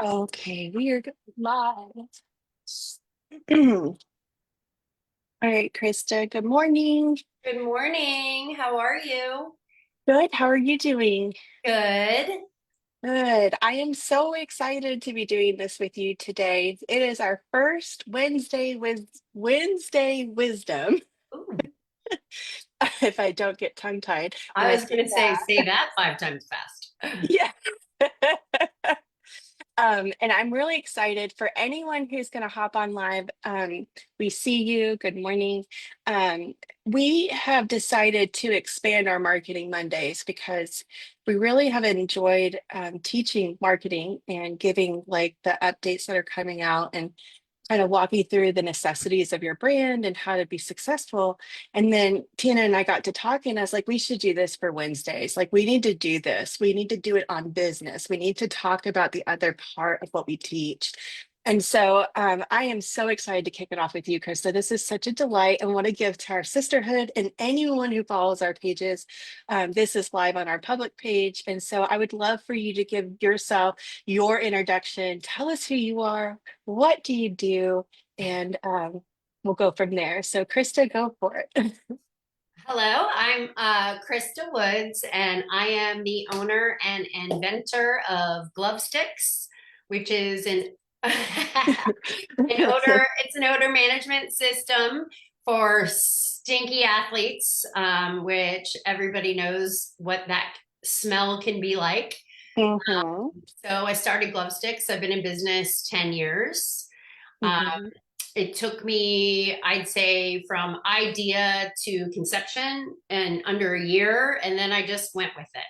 Okay, we are live. All right, Krista, good morning. Good morning. How are you? Good. How are you doing? Good. Good. I am so excited to be doing this with you today. It is our first Wednesday wisdom, Ooh, if I don't get tongue-tied when I I was say going to that. say that 5 times fast. Yeah. And I'm really excited for anyone who's going to hop on live. We see you. Good morning. Um, we have decided to expand our Marketing Mondays because we really have enjoyed teaching marketing and giving like the updates that are coming out and kind of walk you through the necessities of your brand and how to be successful. And then Tina and I got to talking. I was like, we should do this for Wednesdays. Like, we need to do this. We need to do it on business. We need to talk about the other part of what we teach. And so I am so excited to kick it off with you, Krista. This is such a delight and want to give to our sisterhood and anyone who follows our pages. This is live on our public page. And so I would love for you to give yourself your introduction. Tell us who you are, what do you do? And we'll go from there. So, Krista, go for it. Hello, I'm Krista Woods, and I am the owner and inventor of GloveStix, which is an odor. It's an odor management system for stinky athletes, which everybody knows what that smell can be like. Mhm, So I started GloveStix. I've been in business 10 years. Um, mhm, it took me, I'd say, from idea to conception in under a year, and then I just went with it.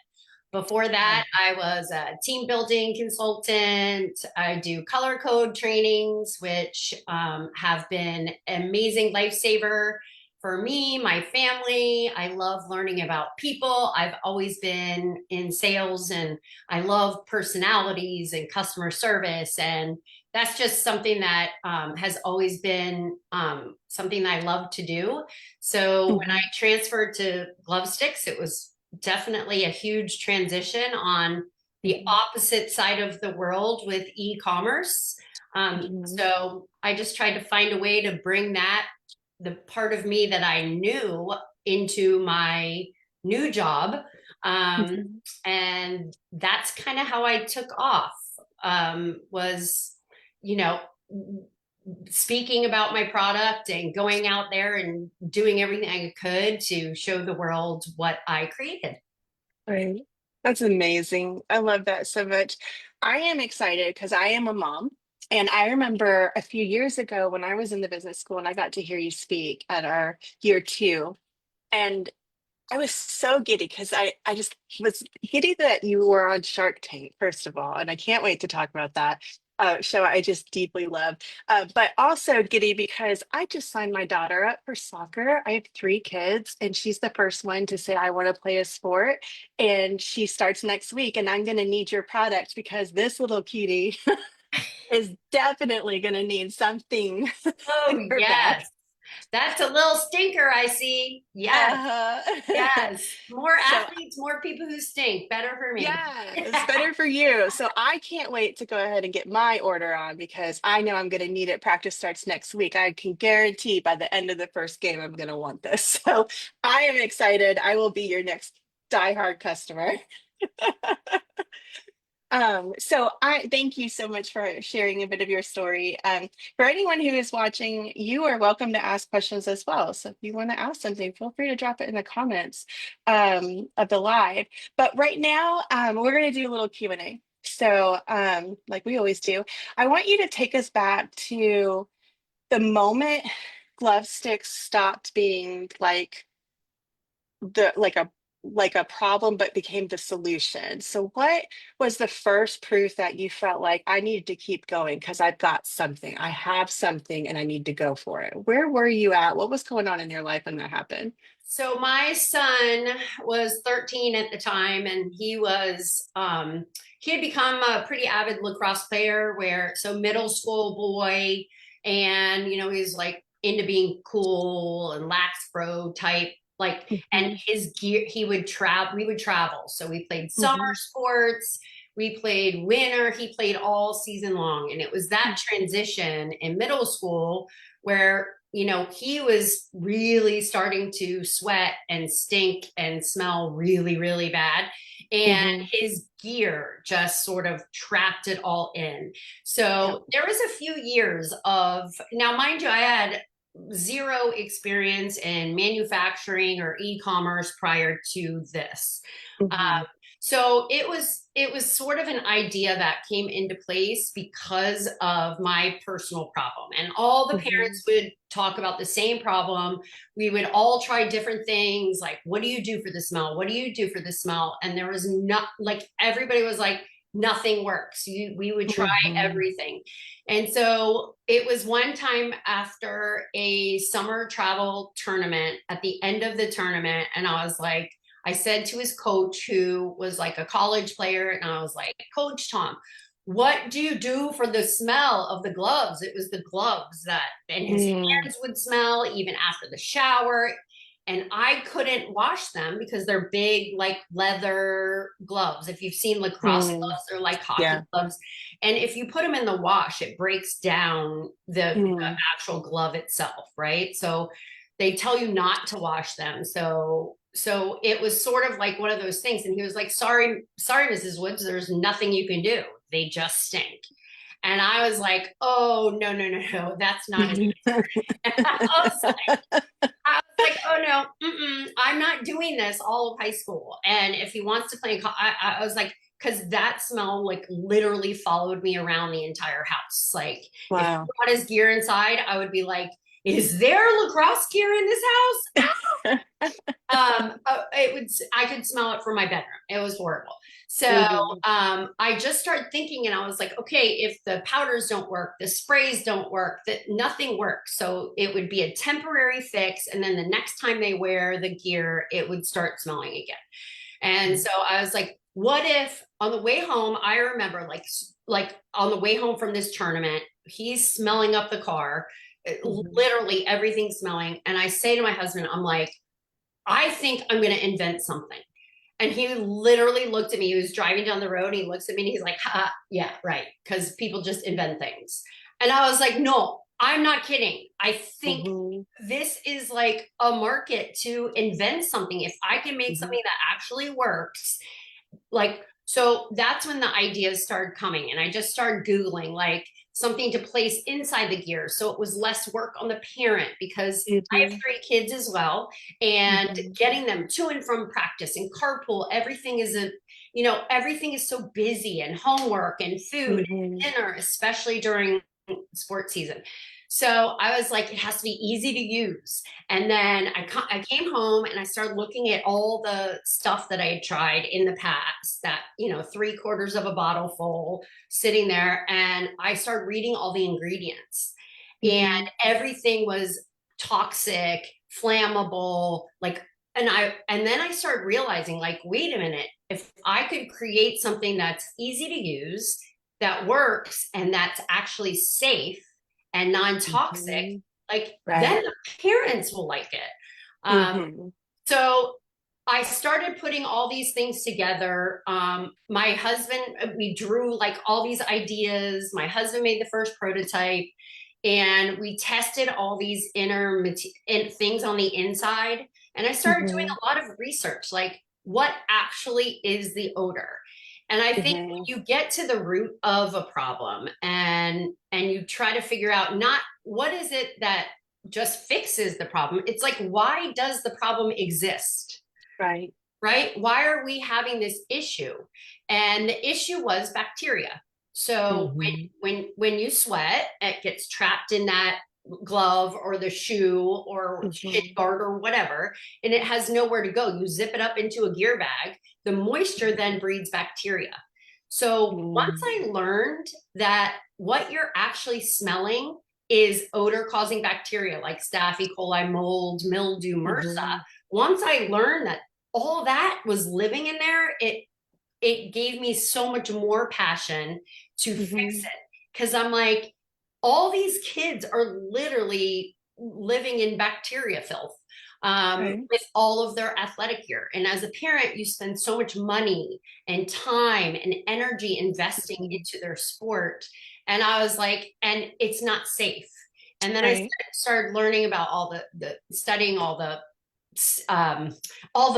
Before that, I was a team building consultant. I do color code trainings, which have been amazing lifesaver for me, my family. I love learning about people. I've always been in sales and I love personalities and customer service. And that's just something that has always been something that I love to do. So when I mhm, transferred to GloveStix, it was definitely a huge transition on the mhm, opposite side of the world with e-commerce. mhm, So I just tried to find a way to bring that, the part of me that I knew, into my new job. Um, mhm. and that's kind of how I took off, was, you know, speaking about my product and going out there and doing everything I could to show the world what I created. Right. That's amazing. I love that so much. I am excited because I am a mom. And I remember a few years ago when I was in the business school and I got to hear you speak at our year two. And I was so giddy because I just was giddy that you were on Shark Tank, first of all, and I can't wait to talk about that show I just deeply love. But also giddy because I just signed my daughter up for soccer. I have three kids, and she's the first one to say, I want to play a sport. And she starts next week, and I'm going to need your product because this little cutie is definitely going to need something in Oh, her back. yes. That's a little stinker, I see. Yes, Uh-huh. yes. More So athletes, more people who stink. Better for me. yeah, it's better for you. So I can't wait to go ahead and get my order on because I know I'm going to need it. Practice starts next week. I can guarantee by the end of the first game, I'm going to want this. So I am excited. I will be your next diehard customer. So I thank you so much for sharing a bit of your story. For anyone who is watching, you are welcome to ask questions as well. So if you want to ask something, feel free to drop it in the comments of the live. But right now, we're going to do a little Q&A. So like we always do, I want you to take us back to the moment Glove Sticks stopped being like a problem but became the solution. So what was the first proof that you felt like I needed to keep going because I've got something, I have something and I need to go for it? Where were you at? What was going on in your life when that happened? So my son was 13 at the time, and he had become a pretty avid lacrosse player, where so middle school boy, and he's like into being cool and lax bro type, like, and Mhm, his gear, he would travel, we would travel. So we played summer mhm, sports, We played winter. He played all season long. And it was that transition in middle school where, you know, he was really starting to sweat and stink and smell really, really bad. And Mm-hmm. his gear just sort of trapped it all in. So there was a few years of, now, mind you, I had zero experience in manufacturing or e-commerce prior to this. Mm-hmm. So it was sort of an idea that came into place because of my personal problem. And all the Mm-hmm. parents would talk about the same problem. We would all try different things, like, what do you do for the smell? What do you do for the smell? And there was not, like, everybody was like, nothing works. We would try Mm-hmm. everything. And so it was one time after a summer travel tournament, at the end of the tournament, and I was like, I said to his coach, who was like a college player, and I was like, Coach Tom, what do you do for the smell of the gloves? It was the gloves that, and his Mm-hmm. hands would smell even after the shower. And I couldn't wash them because they're big, like leather gloves. If you've seen lacrosse Mm-hmm. gloves, they're like hockey Yeah. gloves. And if you put them in the wash, it breaks down the Mm-hmm. actual glove itself, right? So they tell you not to wash them. So it was sort of like one of those things. And he was like, sorry, Mrs. Woods, there's nothing you can do. They just stink. And I was like, oh, no, no, no, no, that's not an answer. And I was like, oh no, I'm not doing this all of high school. And if he wants to play, I was like, because that smell like literally followed me around the entire house. Like if he Wow. brought his gear inside, I would be like, is there lacrosse gear in this house? I could smell it from my bedroom. It was horrible. So Mm-hmm. I just started thinking, and I was like, okay, if the powders don't work, the sprays don't work, that nothing works. So it would be a temporary fix, and then the next time they wear the gear, it would start smelling again. And so I was like, what if on the way home, I remember like on the way home from this tournament, he's smelling up the car, Mm-hmm. literally everything smelling, and I say to my husband, I'm like, I think I'm going to invent something. And he literally looked at me. He was driving down the road. And he looks at me and he's like, ha, yeah, right. Because people just invent things. And I was like, no, I'm not kidding. I think Mm-hmm. this is like a market to invent something. If I can make Mm-hmm. something that actually works, like, so that's when the ideas started coming. And I just started Googling like something to place inside the gear. So it was less work on the parent, because I have Mm-hmm. 3 kids as well. And Mm-hmm. getting them to and from practice and carpool, everything is everything is so busy, and homework and food Mm-hmm. and dinner, especially during sports season. So I was like, it has to be easy to use. And then I came home and I started looking at all the stuff that I had tried in the past, that, 3/4 of a bottle full sitting there. And I started reading all the ingredients, and Mm-hmm. everything was toxic, flammable, like, and then I started realizing, like, wait a minute, if I could create something that's easy to use, that works, and that's actually safe and non-toxic, Mm-hmm. like, Right. then the parents will like it. Mm-hmm. So I started putting all these things together. My husband, we drew like all these ideas. My husband made the first prototype, and we tested all these things on the inside. And I started doing Mm-hmm. a lot of research, like, what actually is the odor? And I think Mm-hmm. when you get to the root of a problem, and you try to figure out, not what is it that just fixes the problem, it's like, why does the problem exist? Right. Right? Why are we having this issue? And the issue was bacteria. So Mm-hmm. when you sweat, it gets trapped in that glove or the shoe or shin Mm-hmm. guard or whatever, and it has nowhere to go. You zip it up into a gear bag. The moisture then breeds bacteria. So once Mm-hmm. I learned that what you're actually smelling is odor causing bacteria like Staph E. coli, mold, mildew, MRSA, Mm-hmm. once I learned that all that was living in there, it gave me so much more passion to fix Mm-hmm. it. Because I'm like, all these kids are literally living in bacteria filth. Right. with all of their athletic gear. And as a parent, you spend so much money and time and energy investing Mhm. into their sport. And I was like, and it's not safe. And then I Right. started learning about studying all the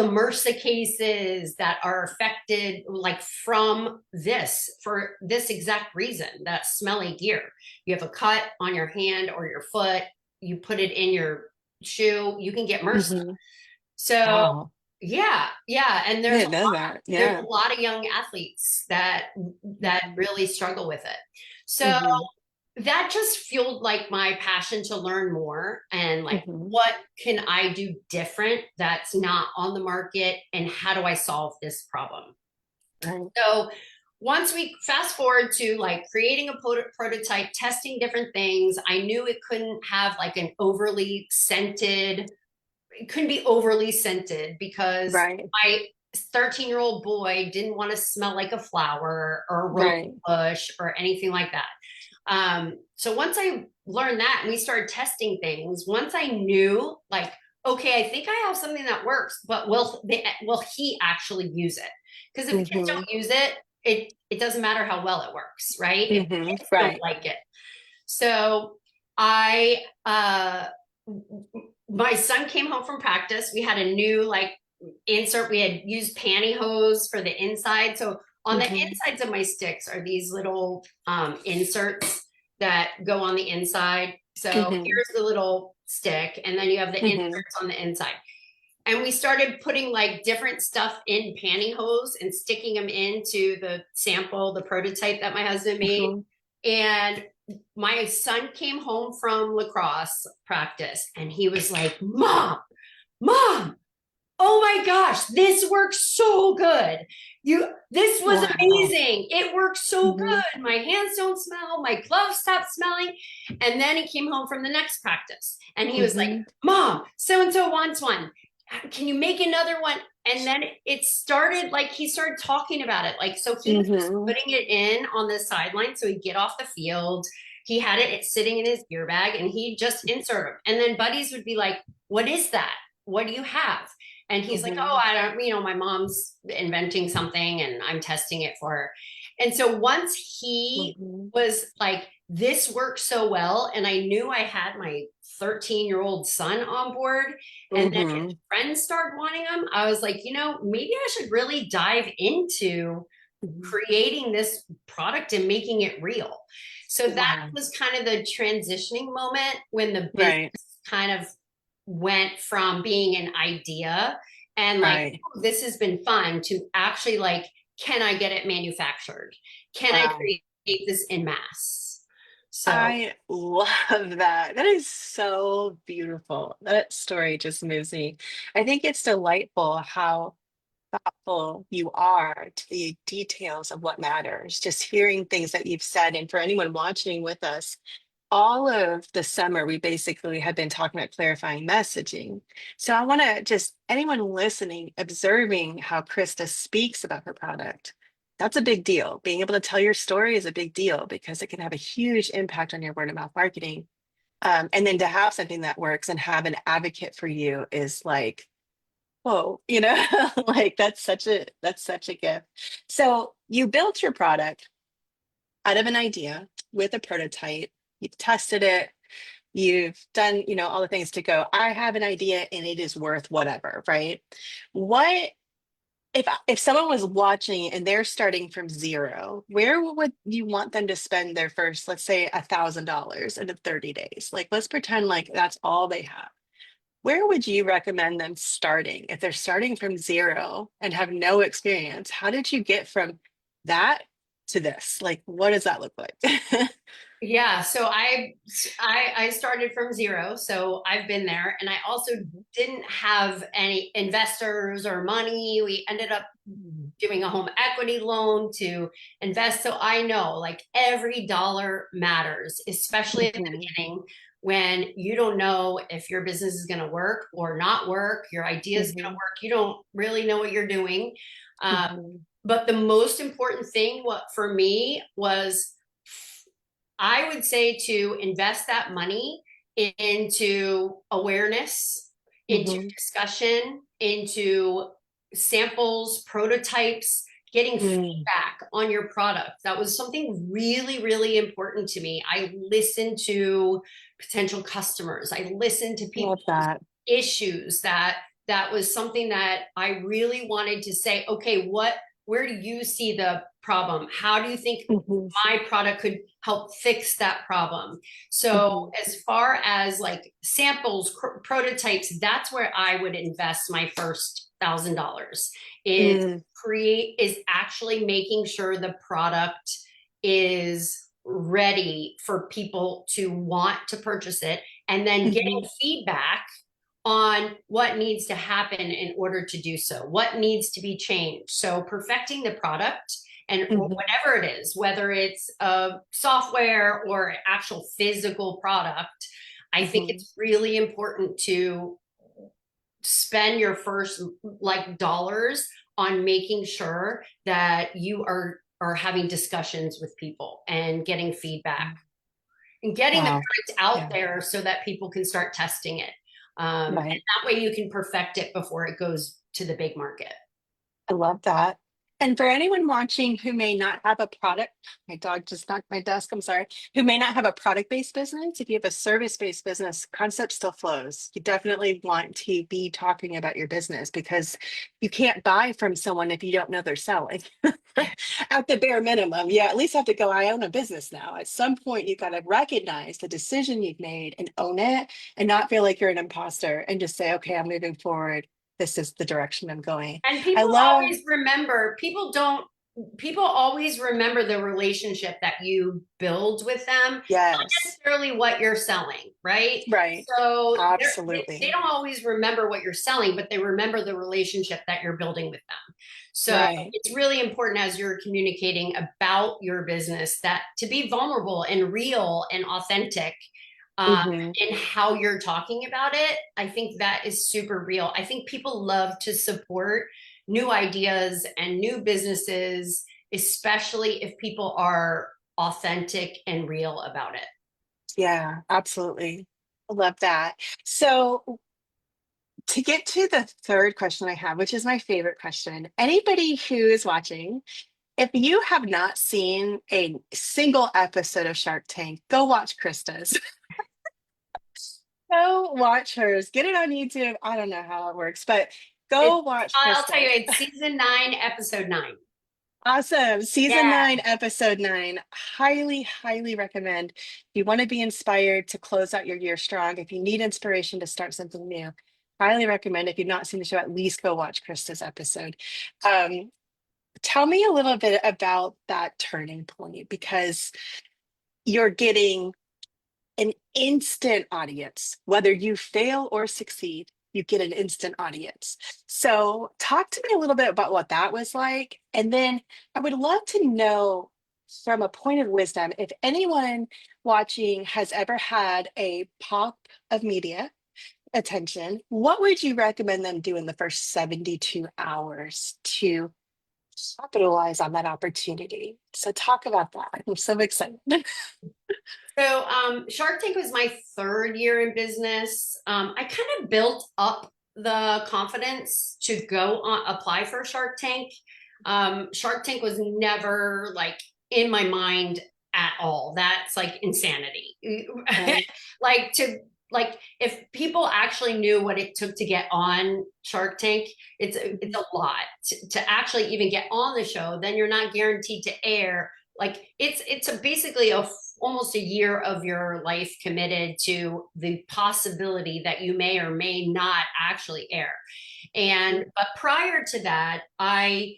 MRSA cases that are affected like from this for this exact reason, that smelly gear. You have a cut on your hand or your foot, you put it in your shoe, you can get MRSA. Hmm. So Wow. yeah, and I didn't know that. there's Yeah. a lot of young athletes that Hmm. really struggle with it. So Hmm. that just fueled like my passion to learn more and like Hmm. what can I do different that's not on the market and how do I solve this problem. Right. So once we fast forward to like creating a prototype, testing different things, I knew it couldn't have like an overly scented, it couldn't be overly scented because Right. my 13-year-old boy didn't want to smell like a flower or a rose Right. bush or anything like that. So once I learned that and we started testing things, once I knew like, okay, I think I have something that works, but will he actually use it? Because if kids Hmm. don't use it, it doesn't matter how well it works, right? If Hmm. kids don't Right. like it. So I my son came home from practice. We had a new like insert. We had used pantyhose for the inside. So on the Hmm. insides of my sticks are these little inserts that go on the inside. So Hmm. here's the little stick, and then you have the Hmm. inserts on the inside. And we started putting like different stuff in pantyhose and sticking them into the sample, the prototype that my husband made. Hmm. And my son came home from lacrosse practice and he was like, Mom, oh my gosh, this works so good. This was Wow. amazing. It works so Hmm. good. My hands don't smell. My gloves stopped smelling. And then he came home from the next practice and he was like, Hmm. Mom, so and so wants one. Can you make another one? And then it started like he started talking about it. Like, so he was just Hmm. putting it in on the sideline. So he'd get off the field. He had it sitting in his gear bag and he'd just insert them. And then buddies would be like, What is that? What do you have? And he's like, Oh, Hmm. I don't, my mom's inventing something and I'm testing it for her. And so once he Hmm. was like, This works so well. And I knew I had my 13-year-old son on board. And then his Hmm. friends started wanting them. I was like, maybe I should really dive into Hmm. creating this product and making it real. So that Wow. was kind of the transitioning moment when the business Right. kind of went from being an idea and like, Right. oh, this has been fun to actually like, can I get it manufactured? Can I Wow. create this in mass? So I love that. That is so beautiful. That story just moves me. I think it's delightful how thoughtful you are to the details of what matters. Just hearing things that you've said, and for anyone watching with us, all of the summer, we basically have been talking about clarifying messaging. So I want to just, anyone listening, observing how Krista speaks about her product, that's a big deal. Being able to tell your story is a big deal because it can have a huge impact on your word of mouth marketing. And then to have something that works and have an advocate for you is like, whoa, like that's such a gift. So you built your product out of an idea with a prototype. You've tested it, you've done all the things to go, I have an idea and it is worth whatever, right? What if someone was watching and they're starting from zero, where would you want them to spend their first, let's say, $1,000 in 30 days? Like, let's pretend like that's all they have. Where would you recommend them starting if they're starting from zero and have no experience? How did you get from that to this? Like, what does that look like? yeah, so I started from zero, so I've been there, and I also didn't have any investors or money. We ended up doing a home equity loan to invest, so I know like every dollar matters, especially at the Mhm, beginning when you don't know if your business is going to work or not work, your idea is going to mhm, work. You don't really know what you're doing. Uh, mhm, but the most important thing, what for me was I would say to invest that money into awareness, into Hmm. discussion, into samples, prototypes, getting Mm. feedback on your product. That was something really, really important to me. I listened to potential customers. I listened to Love people's that. issues. That was something that I really wanted to say, okay, where do you see the problem? How do you think Hmm. my product could help fix that problem? So Hmm. as far as like samples, prototypes, that's where I would invest my first $1,000 is Mm. is actually making sure the product is ready for people to want to purchase it, and then getting Hmm. feedback on what needs to happen in order to do so, what needs to be changed. So perfecting the product and Hmm. whatever it is, whether it's a software or actual physical product, I think Hmm. it's really important to spend your first like dollars on making sure that you are having discussions with people and getting feedback and getting the Wow. product out Yeah. there so that people can start testing it. And Right. that way you can perfect it before it goes to the big market. I love that. And for anyone watching who may not have a product, my dog just knocked my desk, I'm sorry, who may not have a product-based business, if you have a service-based business, concept still flows. You definitely want to be talking about your business because you can't buy from someone if you don't know they're selling. At the bare minimum, you at least have to go, I own a business now. At some point, you got to recognize the decision you've made and own it and not feel like you're an imposter and just say, okay, I'm moving forward. This is the direction I'm going. And I people love, always remember, people always remember the relationship that you build with them, not yes, necessarily what you're selling, right? right. So they Absolutely. don't always remember what you're selling, but they remember the relationship that you're building with them. So Right. it's really important as you're communicating about your business that to be vulnerable and real and authentic um, Hmm. in how you're talking about it. I think that is super real. I think people love to support new ideas and new businesses, especially if people are authentic and real about it. Yeah, absolutely. I love that. So, to get to the third question I have, which is my favorite question, anybody who is watching, if you have not seen a single episode of Shark Tank, go watch Krista's. Go watch hers. Get it on YouTube. I don't know how it works, but It's, go watch I'll tell you, Krista's. it's season 9, episode 9. Awesome. Season Yeah. 9, episode 9. Highly, highly recommend. If you want to be inspired to close out your year strong, if you need inspiration to start something new, highly recommend. If you've not seen the show, at least go watch Krista's episode. Um, Tell me a little bit about that turning point because you're getting an instant audience. Whether you fail or succeed, you get an instant audience. So, talk to me a little bit about what that was like. And then I would love to know from a point of wisdom if anyone watching has ever had a pop of media attention, what would you recommend them do in the first 72 hours to capitalize on that opportunity? So, talk about that. I'm so excited. So Shark Tank was my third year in business. I kind of built up the confidence to go on apply for Shark Tank. Shark Tank was never like in my mind at all. That's like insanity. Right. Like to like if people actually knew what it took to get on Shark Tank, it's Mhm. a lot to actually even get on the show. Then you're not guaranteed to air. Like basically almost a year of your life committed to the possibility that you may or may not actually air. And but prior to that, I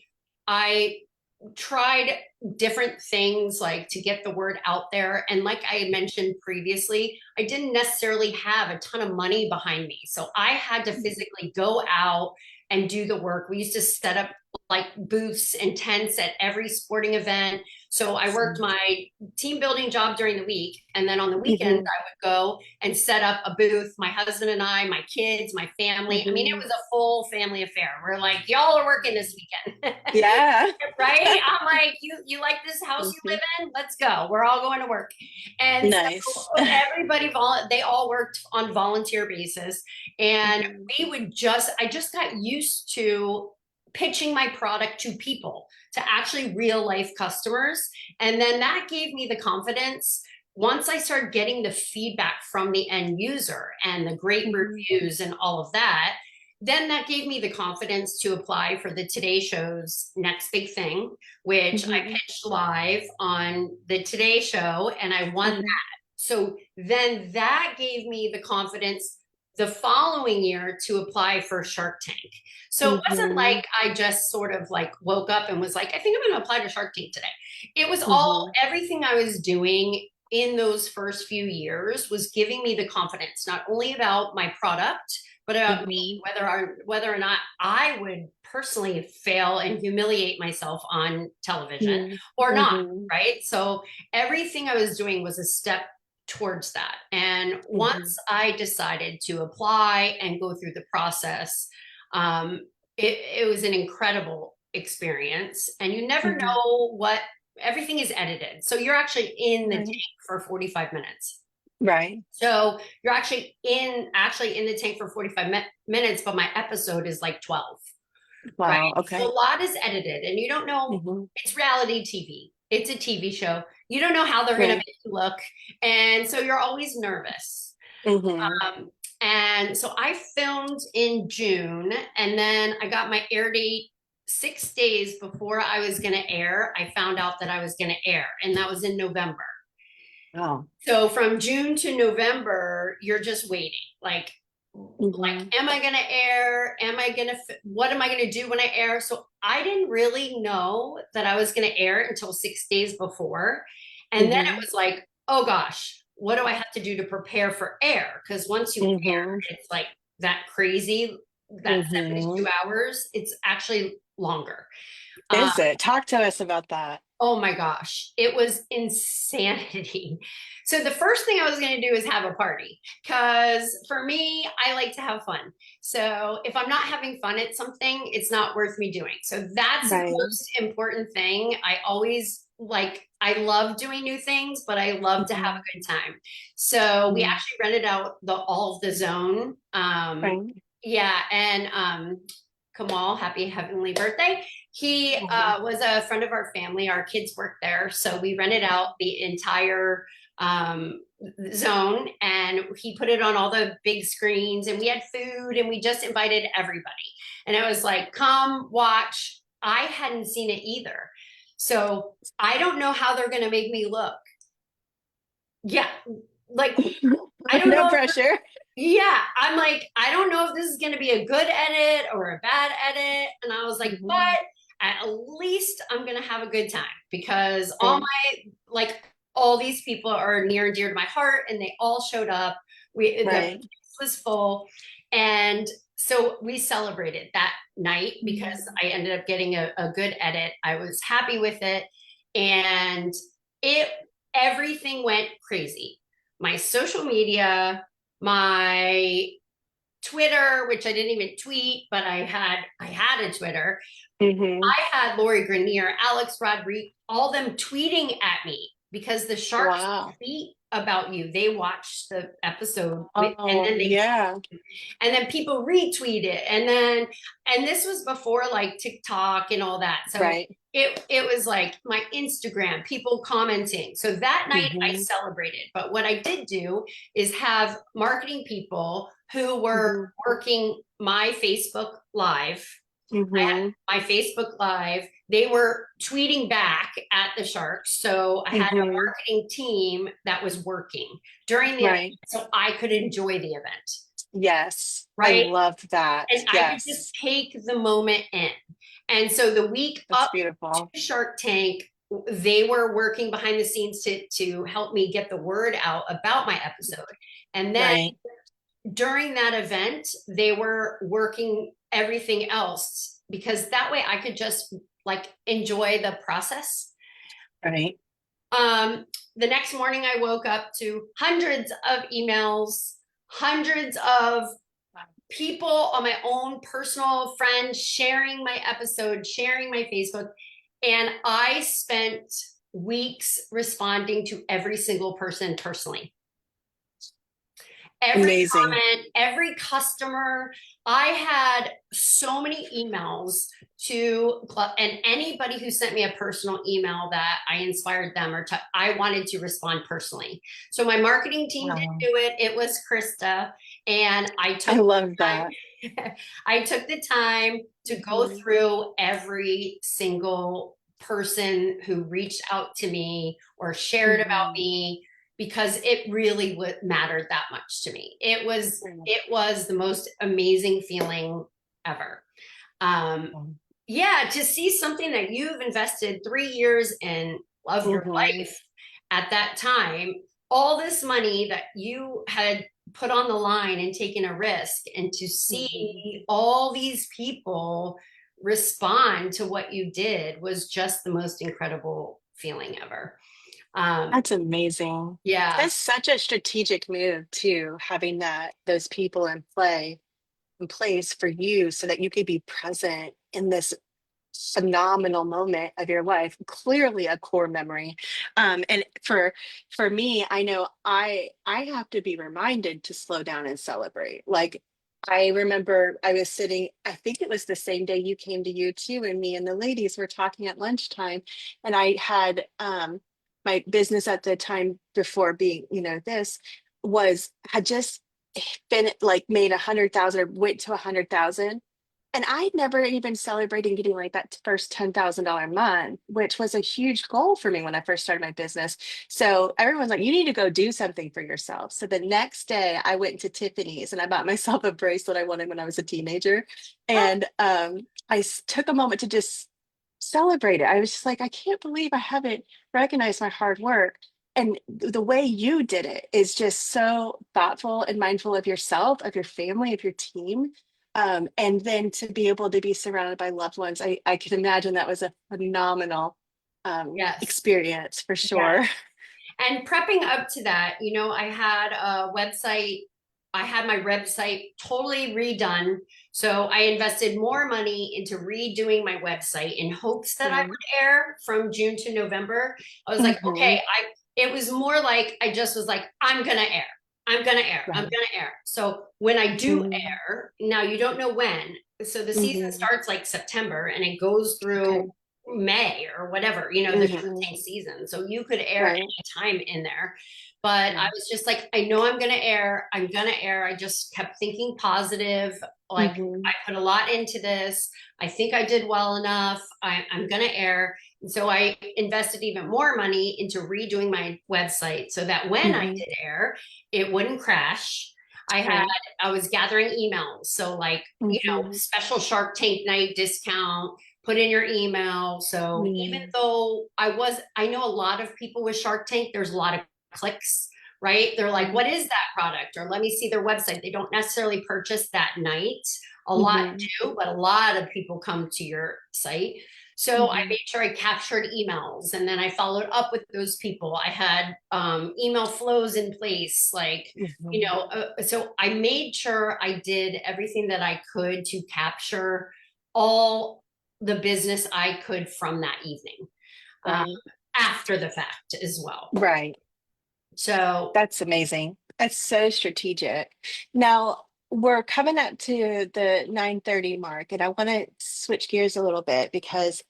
tried different things like to get the word out there. And like I mentioned previously, I didn't necessarily have a ton of money behind me. So I had to physically go out and do the work. We used to set up like booths and tents at every sporting event. So I worked my team building job during the week. And then on the weekends, Mhm. I would go and set up a booth. My husband and I, my kids, my family. I mean, it Mhm. was a full family affair. We're like, y'all are working this weekend. Yeah. Right? I'm like, you like this house you live Mhm. in? Let's go. We're all going to work. And so Nice. everybody, they all worked on volunteer basis. And Mhm. I just got used to pitching my product to people, to actually real life customers. And then that gave me the confidence. Once I started getting the feedback from the end user and the great Mhm. reviews and all of that, then that gave me the confidence to apply for the Today Show's next big thing, which I Mhm. pitched live on the Today Show and I won that. Mhm. So then that gave me the confidence the following year to apply for Shark Tank. So it wasn't Mhm. like I just sort of like woke up and was like, I think I'm going to apply to Shark Tank today. It was all, Mhm. everything I was doing in those first few years was giving me the confidence, not only about my product, but about me, Mhm. whether or not I would personally fail and humiliate myself on television Mhm. or not, Mhm. right? So everything I was doing was a step towards that. And once Mhm. I decided to apply and go through the process, um, it was an incredible experience. And you never Mhm. know what everything is edited. So you're actually in the tank Right. for 45 minutes. Right. So you're actually in the tank for 45 minutes, but my episode is like 12, right? Wow. So Okay. a lot is edited and you don't know, Mhm. it's reality TV. It's a TV show. You don't know how they're going to Right. make you look. And so you're always nervous. Mhm. Um, and so I filmed in June and then I got my air date 6 days before I was going to air. I found out that I was going to air and that was in November. Oh. So from June to November, you're just waiting. Mhm. Am I going to air? What am I going to do when I air? So I didn't really know that I was going to air until 6 days before. And then it Mhm. was like, oh gosh, what do I have to do to prepare for air? Because once you Mhm. air, it's like that crazy, that 72 Mhm. hours, it's actually longer. Uh, Is it? Talk to us about that. Oh my gosh, it was insanity. So the first thing I was going to do is have a party because for me, I like to have fun. So if I'm not having fun at something, it's not worth me doing. So that's the Right. most important thing. I love doing new things, but I love to have Mhm. a good time. So we Mhm. actually rented out all of the zone. Right. Yeah, and Kamal, happy heavenly birthday. He Mhm. was a friend of our family. Our kids work there. So we rented out the entire um, zone and he put it on all the big screens and we had food and we just invited everybody. And it was like, come watch. I hadn't seen it either. So I don't know how they're going to make me look. Yeah. Like, I don't No know. pressure. Yeah, I'm like, I don't know if this is going to be a good edit or a bad edit. And I was like, but Mhm. at least I'm going to have a good time because Right. like, all these people are near and dear to my heart and they all showed up. The place Right. was full. And so we celebrated that night because Mhm. I ended up getting a good edit. I was happy with it. And it, everything went crazy. My social media, my Twitter, which I didn't even tweet, but I had a Twitter. Mhm. I had Lori Grenier, Alex Rodriguez, all them tweeting at me because the Sharks Wow. tweet about you. They watched the episode and Oh, then yeah. people retweet it and this was before like TikTok and all that. So Right. it was like my Instagram, people commenting. So that night I Mhm. celebrated. But what I did do is have marketing people who were Mhm. working my Facebook Live. I had Mhm. my Facebook Live. They were tweeting back at the Sharks. So I had a Mhm. marketing team that was working during the event Right. so I could enjoy the event, Yes. I right? loved that. And I could just Yes. take the moment in. And so the week That's up beautiful. to Shark Tank, they were working behind the scenes to help me get the word out about my episode. And then Right. during that event, they were working everything else because that way I could just like enjoy the process. Right. Um, the next morning I woke up to hundreds of emails, hundreds of people on my own personal friends sharing my episode, sharing my Facebook. And I spent weeks responding to every single person personally. Every Amazing. comment, every customer. I had so many emails and anybody who sent me a personal email that I inspired them I wanted to respond personally. So my marketing team didn't Wow. do it. It was Krista. And I I took love time, that. I took the time to go Mhm. through every single person who reached out to me or shared about Mhm. me because it really mattered that much to me. It was the most amazing feeling ever. Um, yeah, to see something that you've invested 3 years in of your Mhm. life at that time, all this money that you had put on the line and taken a risk, and to Mhm. see all these people respond to what you did was just the most incredible feeling ever. Um, That's amazing. yeah. That's such a strategic move too, having those people in place for you so that you could be present in this phenomenal moment of your life, clearly a core memory. And for me, I know I have to be reminded to slow down and celebrate. Like, I remember I was sitting, I think it was the same day you came to you too, and me and the ladies were talking at lunchtime, and I had my business at the time before being, this was had just been like made 100,000 or went to 100,000, and I'd never even celebrated getting like that first $10,000 month, which was a huge goal for me when I first started my business. So everyone's like, you need to go do something for yourself. So the next day I went to Tiffany's and I bought myself a bracelet I wanted when I was a teenager. And took a moment to just celebrate it. I was just like, I can't believe I haven't recognized my hard work. And the way you did it is just so thoughtful and mindful of yourself, of your family, of your team, and then to be able to be surrounded by loved ones, I can imagine that was a phenomenal Yes. experience for Yes. sure. And prepping up to that, I had my website totally redone. So I invested more money into redoing my website in hopes that I Right. would air from June to November. I was like, Hmm. okay, it was more like I just was like, I'm gonna air. I'm gonna air. I'm Right. gonna air. So when I do Mm-hmm. air, now you don't know when. So the season starts like September and it goes through Okay. May or whatever, the Hmm. shooting season. So you could air Right. any time in there. But I Yeah. was just like, I know I'm going to air. I'm going to air. I just kept thinking positive. Like, I Hmm. put a lot into this. I think I did well enough. I'm going to air. And so I invested even more money into redoing my website so that when I Hmm. did air, it wouldn't crash. I had, Right. I was gathering emails. So, like, Hmm. special Shark Tank night discount, put in your email. So even Mm. though I know a lot of people with Shark Tank, there's a lot of clicks, right? They're like, what is that product? Or let me see their website. They don't necessarily purchase that night. A lot Hmm. do, but a lot of people come to your site. So I Hmm. made sure I captured emails and then I followed up with those people. I had email flows in place, like, Hmm. so I made sure I did everything that I could to capture all the business I could from that evening, um, Right. after the fact as well. Right. So, That's amazing. That's so strategic. Now we're coming up to the 9:30 mark, and I want to switch gears a little bit because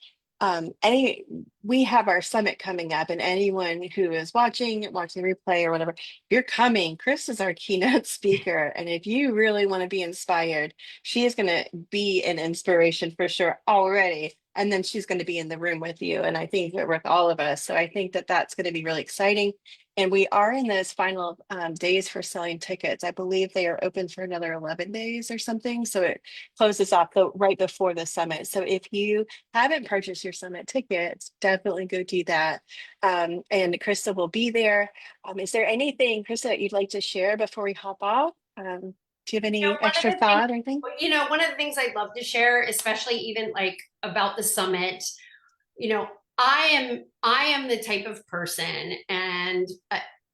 any we have our summit coming up, and anyone who is watching the replay or whatever, if you're coming. Chris is our keynote speaker, and if you really want to be inspired, she is going to be an inspiration for sure already. And then she's going to be in the room with you, and I think with all of us. So I think that that's going to be really exciting. And we are in those final days for selling tickets. I believe they are open for another 11 days or something. So it closes off right before the summit. So if you haven't purchased your summit tickets, definitely go do that. And Krista will be there. Is there anything, Krista, that you'd like to share before we hop off? Do you have You know, any one of extra the things, thought or anything? one of the things I'd love to share, especially even like about the summit, you know, I am the type of person, and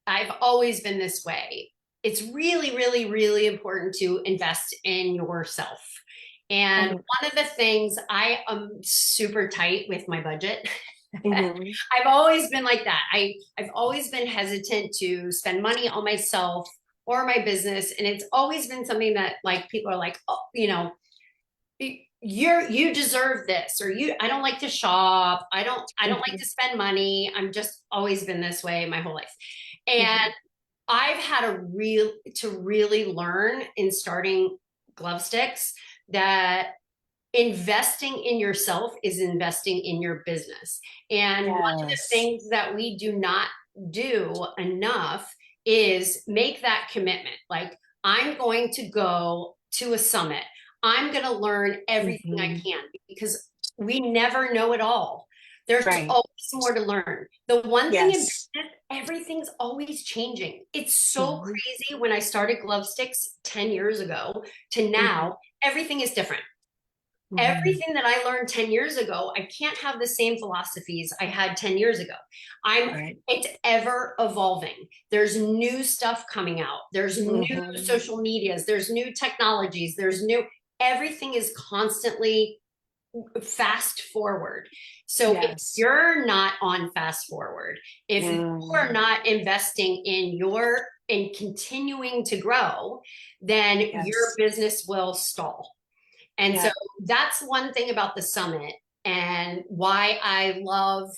I've always been this way. It's really, really, really important to invest in yourself. And Right. one of the things, I am super tight with my budget. Mm-hmm. I've always been like that. I've always been hesitant to spend money on myself or my business. And it's always been something that like people are like, oh, you deserve this, or you, I don't like to shop. I don't like Mm-hmm. to spend money. I'm just always been this way my whole life. And Mm-hmm. I've had to really learn in starting GloveStix that investing in yourself is investing in your business. And one of the Yes. things that we do not do enough is make that commitment. Like, I'm going to go to a summit. I'm going to learn everything I Mm-hmm. can, because we never know it all. There's Right. always more to learn. The one thing in Yes. business, everything's always changing. It's so Mm-hmm. crazy. When I started GloveStix 10 years ago to Mm-hmm. now, everything is different. Mm-hmm. Everything that I learned 10 years ago, I can't have the same philosophies I had 10 years ago. Right. It's ever evolving. There's new stuff coming out. There's new Mm-hmm. social medias. There's new technologies. Everything is constantly fast forward. So if Yes. you're not on fast forward, if you're Mm. not investing in continuing to grow, then your Yes. business will stall. And so Yeah. that's one thing about the summit, and why I love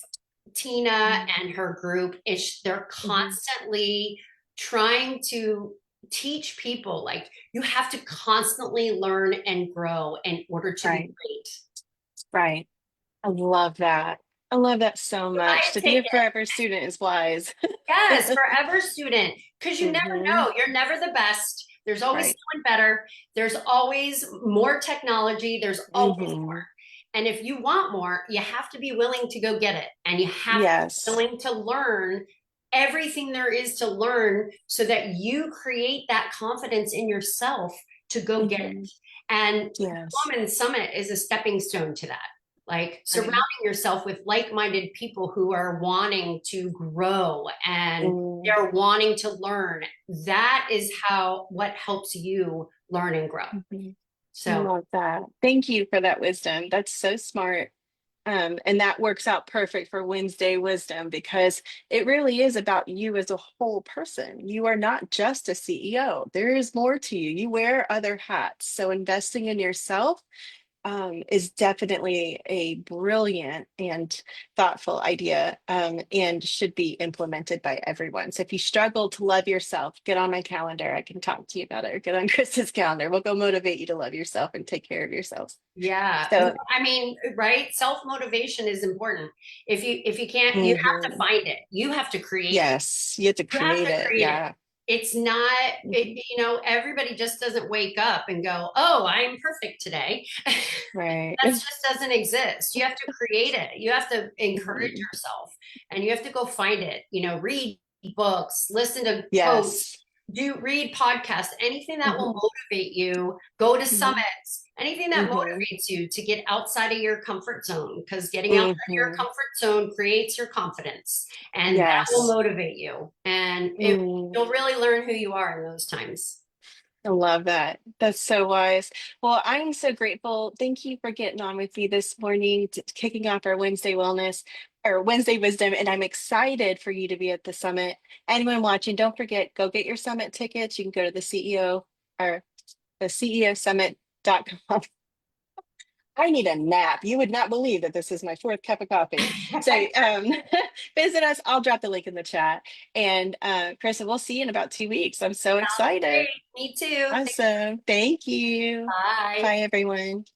Tina and her group is they're Mm-hmm. constantly trying to teach people, like, you have to constantly learn and grow in order to be Right. great. Right. I love that. I love that so You buy much. a To be a ticket. forever student is wise. Yes, forever student. Because you never Mm-hmm. know. You're never the best. There's always Right. someone better. There's always more technology. There's always Mm-hmm. more. And if you want more, you have to be willing to go get it. And you have to be Yes. willing to learn everything there is to learn, so that you create that confidence in yourself to go get Mm-hmm. it. And Yes. Woman Summit is a stepping stone to that. Like, surrounding Right. yourself with like-minded people who are wanting to grow and Mm. they're wanting to learn. That is what helps you learn and grow. Mhm. I So love that. Thank you for that wisdom. That's so smart. And that works out perfect for Wednesday wisdom because it really is about you as a whole person. You are not just a CEO. There is more to you. You wear other hats. So investing in yourself is definitely a brilliant and thoughtful idea and should be implemented by everyone. So if you struggle to love yourself, get on my calendar. I can talk to you about it, or get on Krista's calendar. We'll go motivate you to love yourself and take care of yourselves. yeah, So, I mean, right? Self-motivation is important. If you can't, you have to mhm, find it. You have to create it. yes, you have to You have create to it. create it. Yeah. It's not, Mhm. everybody just doesn't wake up and go, oh, I'm perfect today. Right. That just doesn't exist. You have to create it. You have to encourage Mhm. yourself, and you have to go find it. Read books, listen to quotes, Yes. read podcasts, anything that will Hmm. motivate you. Go to Hmm. summits, anything that Hmm. motivates you to get outside of your comfort zone, because getting outside of your Hmm. comfort zone creates your confidence, and that will Yes. motivate you. And Mm. you'll really learn who you are in those times. I love that. That's so wise. Well, I'm so grateful. Thank you for getting on with me this morning, kicking off our Wednesday wellness or Wednesday wisdom. And I'm excited for you to be at the summit. Anyone watching, don't forget, go get your summit tickets. You can go to the CEO or the CEOsummit.com. I need a nap. You would not believe that this is my fourth cup of coffee. So visit us. I'll drop the link in the chat. And Krista, we'll see you in about 2 weeks. I'm so Sounds excited. great. Me too. Awesome. Thank you. Bye. Bye, everyone.